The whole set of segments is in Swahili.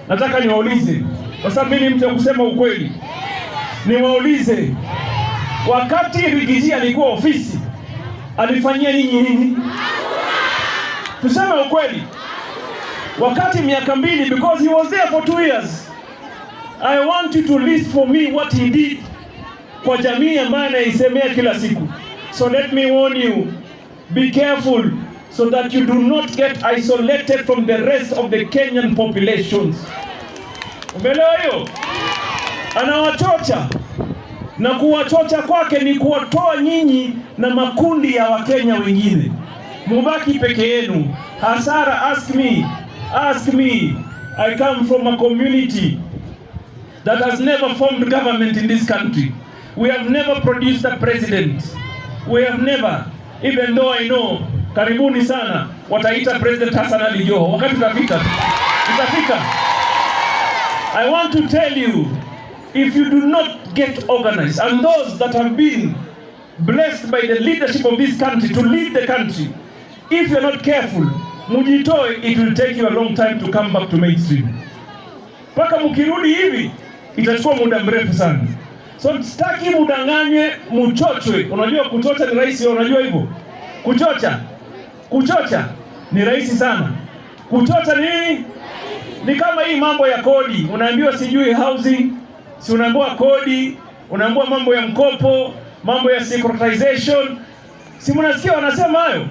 Nataka niwaulize, kwa sababu mimi ni mtu wa kusema ukweli. Niwaulize, wakati Rigiji alikuwa ofisi, alifanyia nyinyi nini? Tuseme ukweli. Wakati miaka mbili, because he was there for 2 years. I want you to list for me what he did kwa jamii ambayo anaisemea kila siku. So let me warn you, be careful so that you do not get isolated from the rest of the Kenyan populations. Umeelewa hiyo? Anawachocha, na kuwachocha kwake ni kuwatoa nyinyi na makundi ya Wakenya wengine. Mubaki peke yenu. Hasara, ask me. I come from a community that has never formed government in this country. We have never produced a president. We have never, even though I know, karibuni sana, wataita President Hassan Ali Joho. Wakati utafika. I want to tell you, if you do not get organized, and those that have been blessed by the leadership of this country to lead the country, if you're not careful, mujitoe, it will take you a long time to come back to mainstream. Paka mukirudi hivi, itachukua muda mrefu sana. So sitaki mudanganywe, muchochwe. Unajua kuchocha ni rahisi, unajua hivyo? Kuchocha ni rahisi sana. Kuchocha ni nini? Ni kama hii mambo ya kodi. Unaambiwa sijui housing, si unaambiwa kodi, unaambiwa mambo ya mkopo, mambo ya securitization. Si mnasikia wanasema hayo?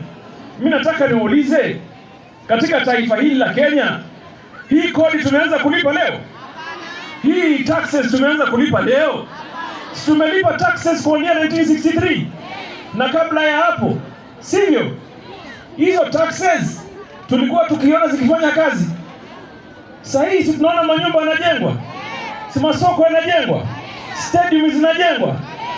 Mimi nataka niulize, katika taifa hili la Kenya, hii kodi tumeanza kulipa leo? Hii taxes tumeanza kulipa leo? Tumelipa taxes kuanzia 1963 na kabla ya hapo, sivyo? Hizo taxes tulikuwa tukiona zikifanya kazi. Sasa hivi tunaona manyumba yanajengwa, si masoko yanajengwa, stadium zinajengwa,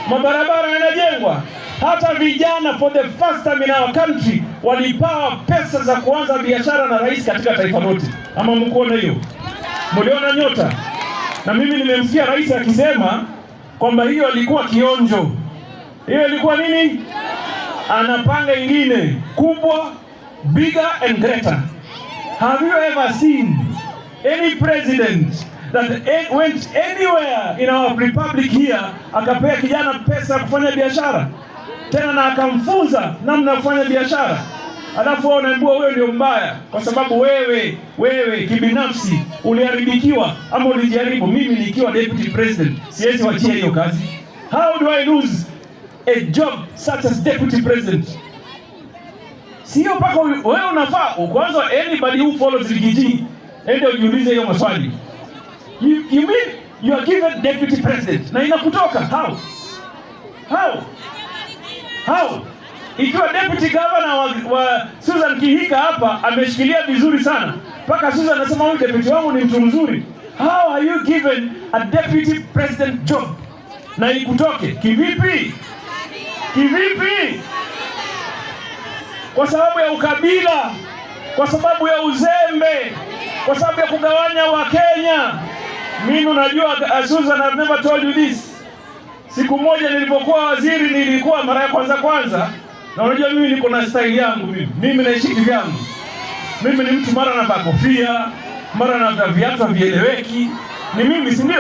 mabarabara yanajengwa. Hata vijana for the first time in our country walipawa pesa za kuanza biashara na rais katika taifa lote. Ama mkuona hiyo? Mliona nyota? Na mimi nimemsikia rais akisema kwamba hiyo alikuwa kionjo. Hiyo ilikuwa nini? Anapanga ingine kubwa, bigger and greater. Have you ever seen any president that went anywhere in our republic here akapea kijana pesa kufanya biashara, tena na akamfunza namna kufanya biashara? Alafu unaambiwa wewe ndio mbaya kwa sababu wewe kibinafsi uliharibikiwa ama ulijaribu. Mimi nikiwa deputy president siwezi wachia hiyo kazi. How do I lose a job such as deputy president? Sio paka wewe unafaa kwanza. Anybody who follows Rigiji ndio jiulize hiyo maswali. You mean you are given deputy president na inakutoka how? Ikiwa deputy governor wa Susan Kihika hapa ameshikilia vizuri sana, mpaka Susan anasema huyu deputy wangu ni mtu mzuri. How are you given a deputy president job na ikutoke? Kivipi? Kwa sababu ya ukabila, kwa sababu ya uzembe, kwa sababu ya kugawanya Wakenya. Mimi unajua, Susan, I've never told you this. Siku moja nilipokuwa waziri, nilikuwa mara ya kwanza, na unajua mimi niko na style yangu, mimi naishi vyangu. Mimi ni mtu mara navaa kofia, mara navaa viatu vieleweki. Ni mimi, si ndio?